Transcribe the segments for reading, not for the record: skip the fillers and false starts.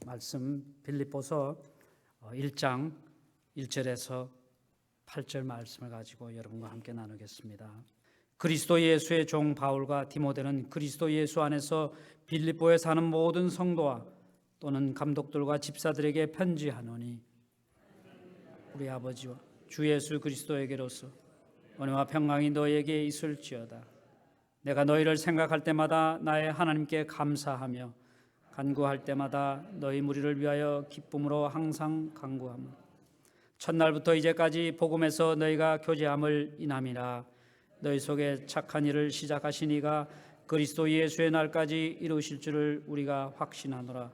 말씀 빌립보서 1장 1절에서 8절 말씀을 가지고 여러분과 함께 나누겠습니다. 그리스도 예수의 종 바울과 디모데는 그리스도 예수 안에서 빌립보에 사는 모든 성도와 또는 감독들과 집사들에게 편지하노니 우리 아버지와 주 예수 그리스도에게로서 은혜와 평강이 너희에게 있을지어다. 내가 너희를 생각할 때마다 나의 하나님께 감사하며 간구할 때마다 너희 무리를 위하여 기쁨으로 항상 간구하며 첫날부터 이제까지 복음에서 너희가 교제함을 인함이라. 너희 속에 착한 일을 시작하신 이가 그리스도 예수의 날까지 이루실 줄을 우리가 확신하노라.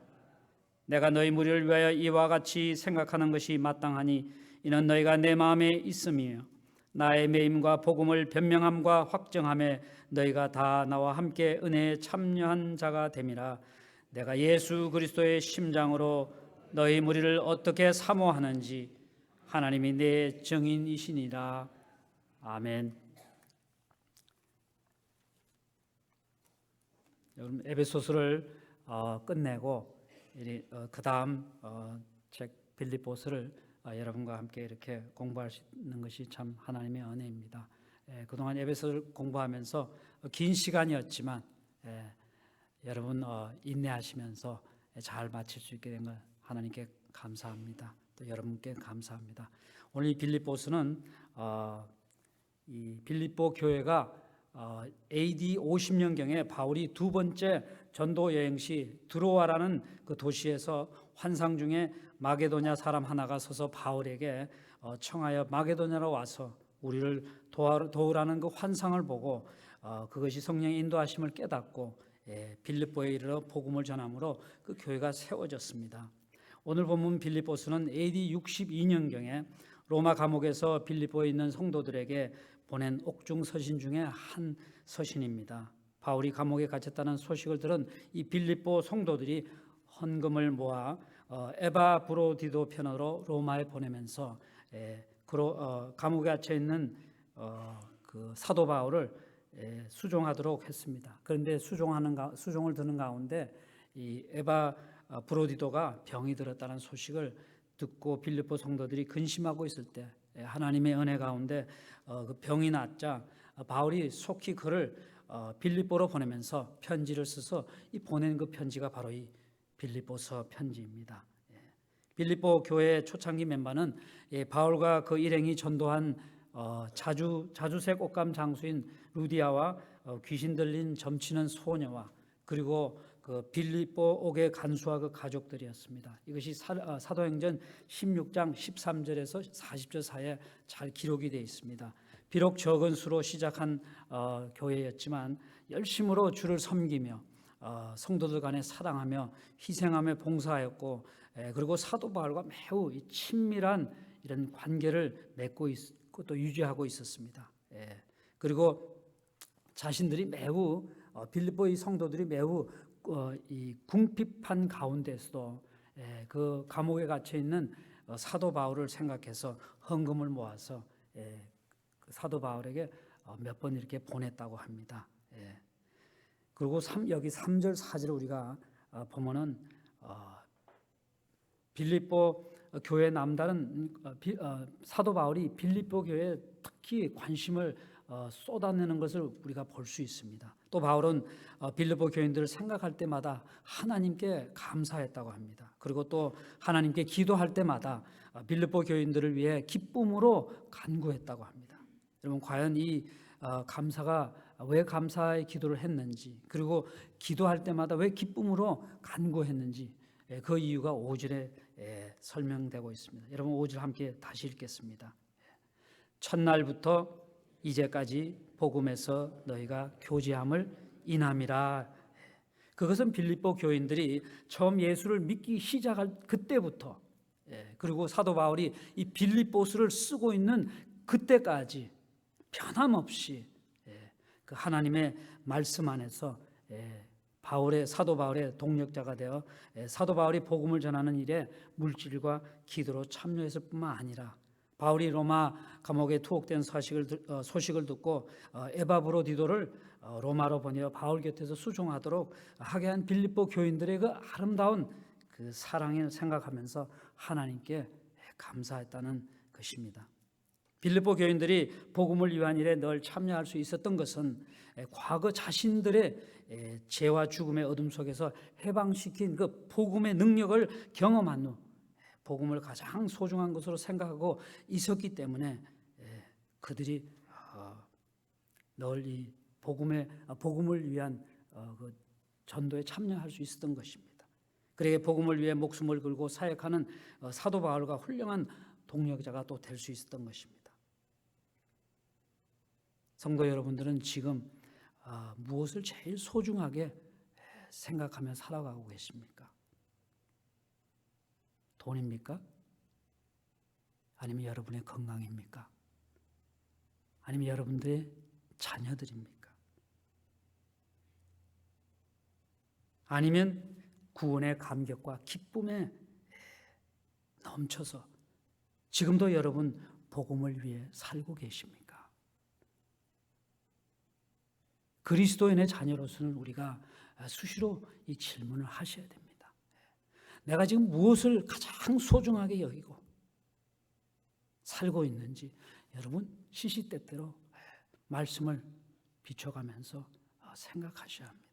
내가 너희 무리를 위하여 이와 같이 생각하는 것이 마땅하니 이는 너희가 내 마음에 있음이요 나의 매임과 복음을 변명함과 확정함에 너희가 다 나와 함께 은혜에 참여한 자가 됨이라. 내가 예수 그리스도의 심장으로 너희 무리를 어떻게 사모하는지 하나님이 내 증인이시니라. 아멘. 여러분 에베소서를 끝내고 그 다음 책 빌립보서를 여러분과 함께 이렇게 공부할 수 있는 것이 참 하나님의 은혜입니다. 그동안 에베소서를 공부하면서 긴 시간이었지만 여러분 인내하시면서 잘 마칠 수 있게 된 걸 하나님께 감사합니다. 또 여러분께 감사합니다. 오늘 이 빌립보서는 이 빌립보 교회가 AD 50년경에 바울이 두 번째 전도 여행 시 드로아라는 그 도시에서 환상 중에 마게도냐 사람 하나가 서서 바울에게 청하여 마게도냐로 와서 우리를 도우라는 그 환상을 보고 그것이 성령의 인도하심을 깨닫고 빌립보에 이르러 복음을 전함으로 그 교회가 세워졌습니다. 오늘 본문 빌립보서는 AD 62년경에 로마 감옥에서 빌립보에 있는 성도들에게 보낸 옥중 서신 중에 한 서신입니다. 바울이 감옥에 갇혔다는 소식을 들은 이 빌립보 성도들이 헌금을 모아 에바브로디도 편으로 로마에 보내면서 감옥에 갇혀 있는 그 사도 바울을 수종하도록 했습니다. 그런데 수종을 드는 가운데 이 에바브로디도가 병이 들었다는 소식을 듣고 빌립보 성도들이 근심하고 있을 때 하나님의 은혜 가운데 그 병이 낫자 바울이 속히 그를 빌립보로 보내면서 편지를 써서 이 보낸 그 편지가 바로 이 빌립보서 편지입니다. 빌립보 교회 초창기 멤버는 바울과 그 일행이 전도한 자주색 옷감 장수인 루디아와 귀신 들린 점치는 소녀와 그리고 그 빌립보 옥의 간수와 그 가족들이었습니다. 이것이 사도행전 16장 13절에서 40절 사이에 잘 기록이 되어 있습니다. 비록 적은 수로 시작한 교회였지만 열심으로 주를 섬기며 성도들 간에 사랑하며 희생하며 봉사하였고 그리고 사도 바울과 매우 친밀한 이런 관계를 맺고 있고 또 유지하고 있었습니다. 그리고 자신들이 매우 빌립보의 성도들이 매우 이 궁핍한 가운데서도 그 감옥에 갇혀 있는 사도 바울을 생각해서 헌금을 모아서 사도 바울에게 몇 번 이렇게 보냈다고 합니다. 그리고 여기 3절 4절을 우리가 보면은 빌립보 교회 남다른 사도 바울이 빌립보 교회에 특히 관심을 쏟아내는 것을 우리가 볼 수 있습니다. 또 바울은 빌립보 교인들을 생각할 때마다 하나님께 감사했다고 합니다. 그리고 또 하나님께 기도할 때마다 빌립보 교인들을 위해 기쁨으로 간구했다고 합니다. 여러분 과연 이 감사가 왜 감사의 기도를 했는지 그리고 기도할 때마다 왜 기쁨으로 간구했는지 그 이유가 5절에 설명되고 있습니다. 여러분 5절 함께 다시 읽겠습니다. 첫날부터 이제까지 복음에서 너희가 교제함을 인함이라. 그것은 빌립보 교인들이 처음 예수를 믿기 시작할 그때부터 그리고 사도 바울이 이 빌립보서를 쓰고 있는 그때까지 변함없이 그 하나님의 말씀 안에서 사도 바울의 동력자가 되어 사도 바울이 복음을 전하는 일에 물질과 기도로 참여했을 뿐만 아니라 바울이 로마 감옥에 투옥된 소식을 듣고 에바브로디도를 로마로 보내어 바울 곁에서 수종하도록 하게 한 빌립보 교인들의 그 아름다운 그 사랑을 생각하면서 하나님께 감사했다는 것입니다. 빌립보 교인들이 복음을 위한 일에 늘 참여할 수 있었던 것은 과거 자신들의 죄와 죽음의 어둠 속에서 해방시킨 그 복음의 능력을 경험한 후 복음을 가장 소중한 것으로 생각하고 있었기 때문에 그들이 늘 이 복음을 위한 그 전도에 참여할 수 있었던 것입니다. 그래야 복음을 위해 목숨을 걸고 사역하는 사도 바울과 훌륭한 동력자가 또 될 수 있었던 것입니다. 성도 여러분들은 지금 무엇을 제일 소중하게 생각하며 살아가고 계십니까? 돈입니까? 아니면 여러분의 건강입니까? 아니면 여러분들의 자녀들입니까? 아니면 구원의 감격과 기쁨에 넘쳐서 지금도 여러분 복음을 위해 살고 계십니까? 그리스도인의 자녀로서는 우리가 수시로 이 질문을 하셔야 됩니다. 내가 지금 무엇을 가장 소중하게 여기고 살고 있는지 여러분 시시때때로 말씀을 비춰가면서 생각하셔야 합니다.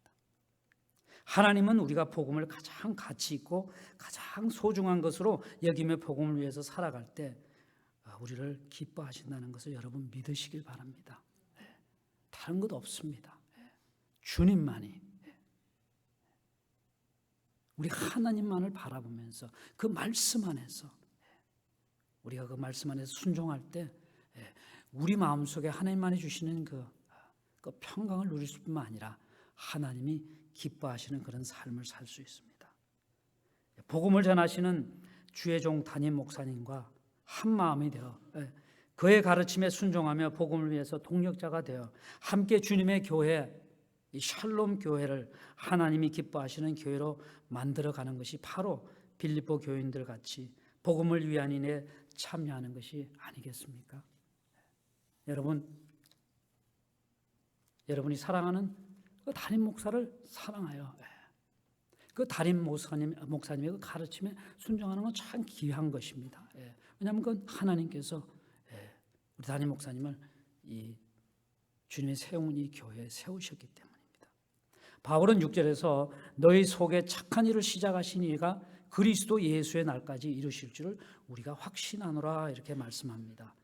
하나님은 우리가 복음을 가장 가치 있고 가장 소중한 것으로 여기며 복음을 위해서 살아갈 때 우리를 기뻐하신다는 것을 여러분 믿으시길 바랍니다. 다른 것 없습니다. 주님만이, 우리 하나님만을 바라보면서 그 말씀 안에서 우리가 그 말씀 안에서 순종할 때 우리 마음속에 하나님만이 주시는 그 평강을 누릴 뿐만 아니라 하나님이 기뻐하시는 그런 삶을 살 수 있습니다. 복음을 전하시는 주의 종 담임 목사님과 한 마음이 되어 그의 가르침에 순종하며 복음을 위해서 동력자가 되어 함께 주님의 교회, 이 샬롬 교회를 하나님이 기뻐하시는 교회로 만들어가는 것이 바로 빌립보 교인들 같이 복음을 위한 일에 참여하는 것이 아니겠습니까? 여러분이 사랑하는 그 담임 목사를 사랑하여 그 담임 목사님의 그 가르침에 순종하는 건 참 귀한 것입니다. 왜냐하면 그건 하나님께서 우리 담임 목사님을 이 주님의 세운 이 교회에 세우셨기 때문입니다. 바울은 6절에서 너희 속에 착한 일을 시작하신 이가 그리스도 예수의 날까지 이루실 줄을 우리가 확신하노라 이렇게 말씀합니다.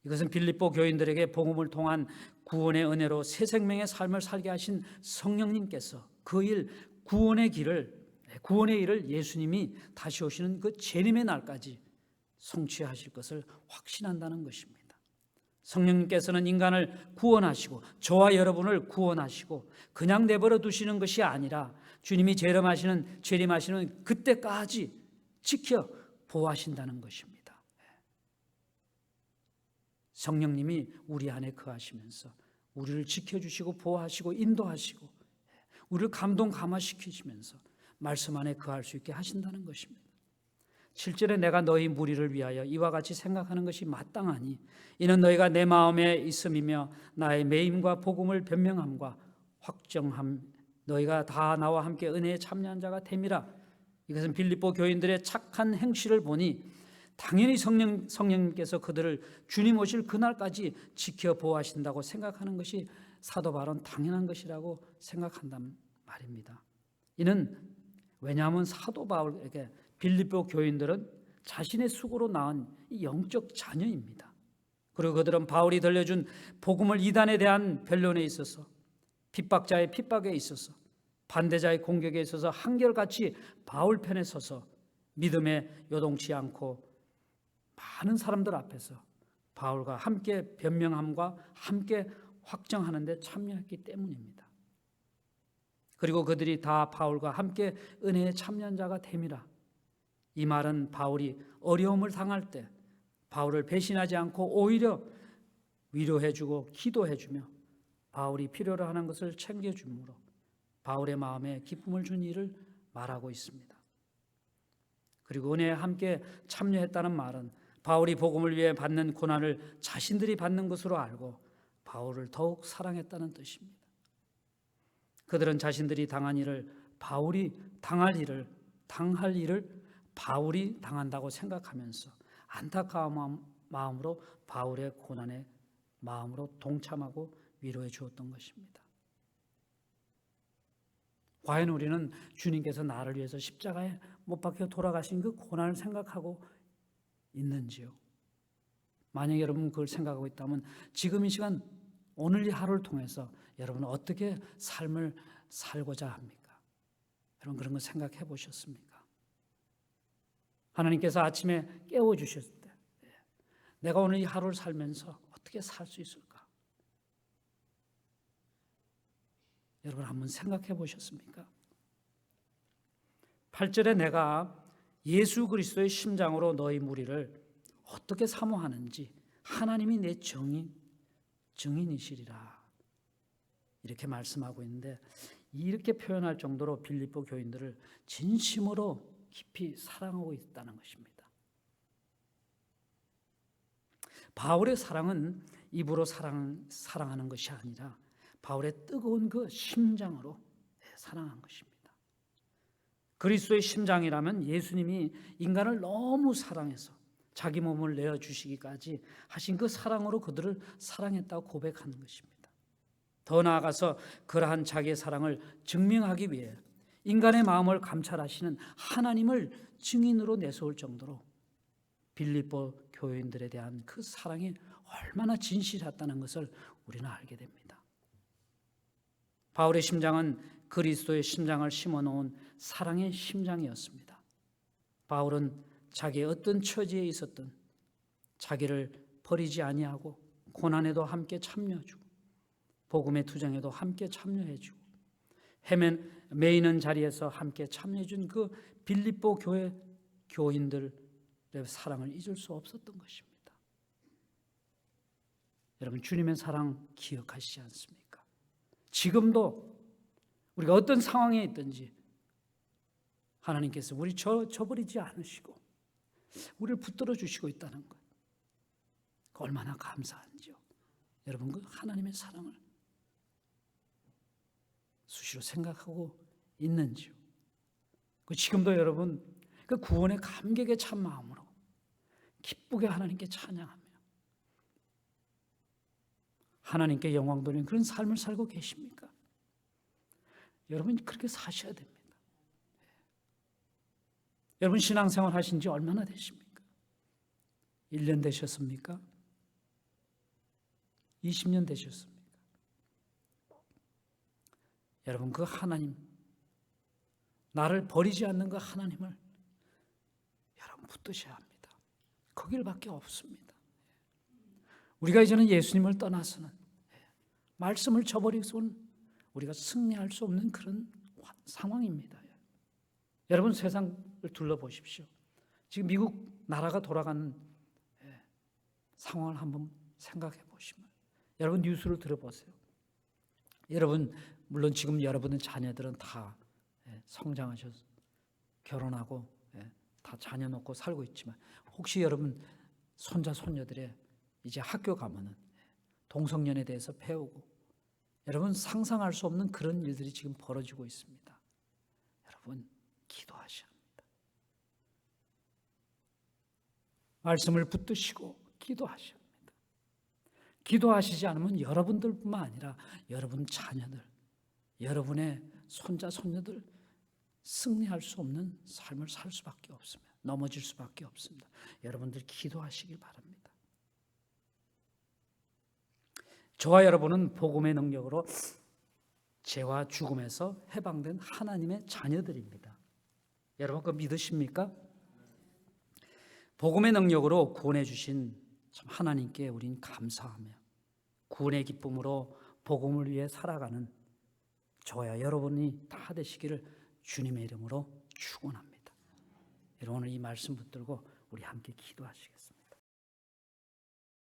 이것은 빌립보 교인들에게 복음을 통한 구원의 은혜로 새 생명의 삶을 살게 하신 성령님께서 그 일, 구원의 일을 예수님이 다시 오시는 그 재림의 날까지 성취하실 것을 확신한다는 것입니다. 성령님께서는 인간을 구원하시고 저와 여러분을 구원하시고 그냥 내버려 두시는 것이 아니라 주님이 재림하시는 그때까지 지켜 보호하신다는 것입니다. 성령님이 우리 안에 거하시면서 우리를 지켜주시고 보호하시고 인도하시고 우리를 감동감화시키시면서 말씀 안에 거할 수 있게 하신다는 것입니다. 7절에 내가 너희 무리를 위하여 이와 같이 생각하는 것이 마땅하니 이는 너희가 내 마음에 있음이며 나의 매임과 복음을 변명함과 확정함 너희가 다 나와 함께 은혜에 참여한 자가 됨이라. 이것은 빌립보 교인들의 착한 행실을 보니 당연히 성령님께서 그들을 주님 오실 그날까지 지켜 보호하신다고 생각하는 것이 사도 바울은 당연한 것이라고 생각한단 말입니다. 이는 왜냐하면 사도 바울에게 빌립보 교인들은 자신의 수고로 낳은 영적 자녀입니다. 그리고 그들은 바울이 들려준 복음을 이단에 대한 변론에 있어서 핍박자의 핍박에 있어서 반대자의 공격에 있어서 한결같이 바울 편에 서서 믿음에 요동치 않고 많은 사람들 앞에서 바울과 함께 변명함과 함께 확정하는 데 참여했기 때문입니다. 그리고 그들이 다 바울과 함께 은혜에 참여한 자가 됨이라. 이 말은 바울이 어려움을 당할 때 바울을 배신하지 않고 오히려 위로해주고 기도해주며 바울이 필요로 하는 것을 챙겨주므로 바울의 마음에 기쁨을 준 일을 말하고 있습니다. 그리고 은혜에 함께 참여했다는 말은 바울이 복음을 위해 받는 고난을 자신들이 받는 것으로 알고 바울을 더욱 사랑했다는 뜻입니다. 그들은 자신들이 당한 일을 바울이 당할 일을 당할 일을 바울이 당한다고 생각하면서 안타까운 마음으로 바울의 고난에 마음으로 동참하고 위로해 주었던 것입니다. 과연 우리는 주님께서 나를 위해서 십자가에 못 박혀 돌아가신 그 고난을 생각하고 있는지요? 만약 여러분 그걸 생각하고 있다면 지금 이 시간 오늘 이 하루를 통해서 여러분은 어떻게 삶을 살고자 합니까? 여러분 그런 거 생각해 보셨습니까? 하나님께서 아침에 깨워주셨을 때 내가 오늘 이 하루를 살면서 어떻게 살 수 있을까? 여러분 한번 생각해 보셨습니까? 8절에 내가 예수 그리스도의 심장으로 너희 무리를 어떻게 사모하는지 하나님이 내 증인이시리라 이렇게 말씀하고 있는데, 이렇게 표현할 정도로 빌립보 교인들을 진심으로 깊이 사랑하고 있다는 것입니다. 바울의 사랑은 입으로 사랑하는 것이 아니라 바울의 뜨거운 그 심장으로 사랑한 것입니다. 그리스도의 심장이라면 예수님이 인간을 너무 사랑해서 자기 몸을 내어주시기까지 하신 그 사랑으로 그들을 사랑했다고 고백하는 것입니다. 더 나아가서 그러한 자기의 사랑을 증명하기 위해 인간의 마음을 감찰하시는 하나님을 증인으로 내세울 정도로 빌립보 교인들에 대한 그 사랑이 얼마나 진실했다는 것을 우리는 알게 됩니다. 바울의 심장은 그리스도의 심장을 심어놓은 사랑의 심장이었습니다. 바울은 자기의 어떤 처지에 있었든 자기를 버리지 아니하고 고난에도 함께 참여해주고 복음의 투쟁에도 함께 참여해주고 매이는 자리에서 함께 참여해준 그 빌립보 교회 교인들의 사랑을 잊을 수 없었던 것입니다. 여러분 주님의 사랑 기억하시지 않습니까? 지금도 우리가 어떤 상황에 있든지 하나님께서 우리 저버리지 않으시고 우리를 붙들어 주시고 있다는 것, 얼마나 감사한지요. 여러분 그 하나님의 사랑을 수시로 생각하고 있는지요. 지금도 여러분 그 구원의 감격에 찬 마음으로 기쁘게 하나님께 찬양하며 하나님께 영광 돌리는 그런 삶을 살고 계십니까? 여러분 그렇게 사셔야 됩니다. 여러분 신앙생활 하신 지 얼마나 되십니까? 1년 되셨습니까? 20년 되셨습니까? 여러분 그 하나님, 나를 버리지 않는 그 하나님을 여러분 붙드셔야 합니다. 거길 밖에 없습니다. 우리가 이제는 예수님을 떠나서는 말씀을 저버리고는 우리가 승리할 수 없는 그런 상황입니다. 여러분 세상을 둘러보십시오. 지금 미국 나라가 돌아가는 상황을 한번 생각해 보시면 여러분 뉴스를 들어보세요. 여러분 물론 지금 여러분의 자녀들은 다 성장하셔서 결혼하고 다 자녀 놓고 살고 있지만 혹시 여러분 손자 손녀들의 이제 학교 가면은 동성연에 대해서 배우고 여러분 상상할 수 없는 그런 일들이 지금 벌어지고 있습니다. 여러분 기도하셔야 합니다. 말씀을 붙드시고 기도하셔야 합니다. 기도하시지 않으면 여러분들뿐만 아니라 여러분 자녀들, 여러분의 손자 손녀들 승리할 수 없는 삶을 살 수밖에 없습니다. 넘어질 수밖에 없습니다. 여러분들 기도하시길 바랍니다. 저와 여러분은 복음의 능력으로 죄와 죽음에서 해방된 하나님의 자녀들입니다. 여러분 그거 믿으십니까? 복음의 능력으로 구원해 주신 하나님께 우린 감사하며 구원의 기쁨으로 복음을 위해 살아가는 저와 여러분이 다 되시기를 주님의 이름으로 축원합니다. 여러분 오늘 이 말씀 붙들고 우리 함께 기도하시겠습니다.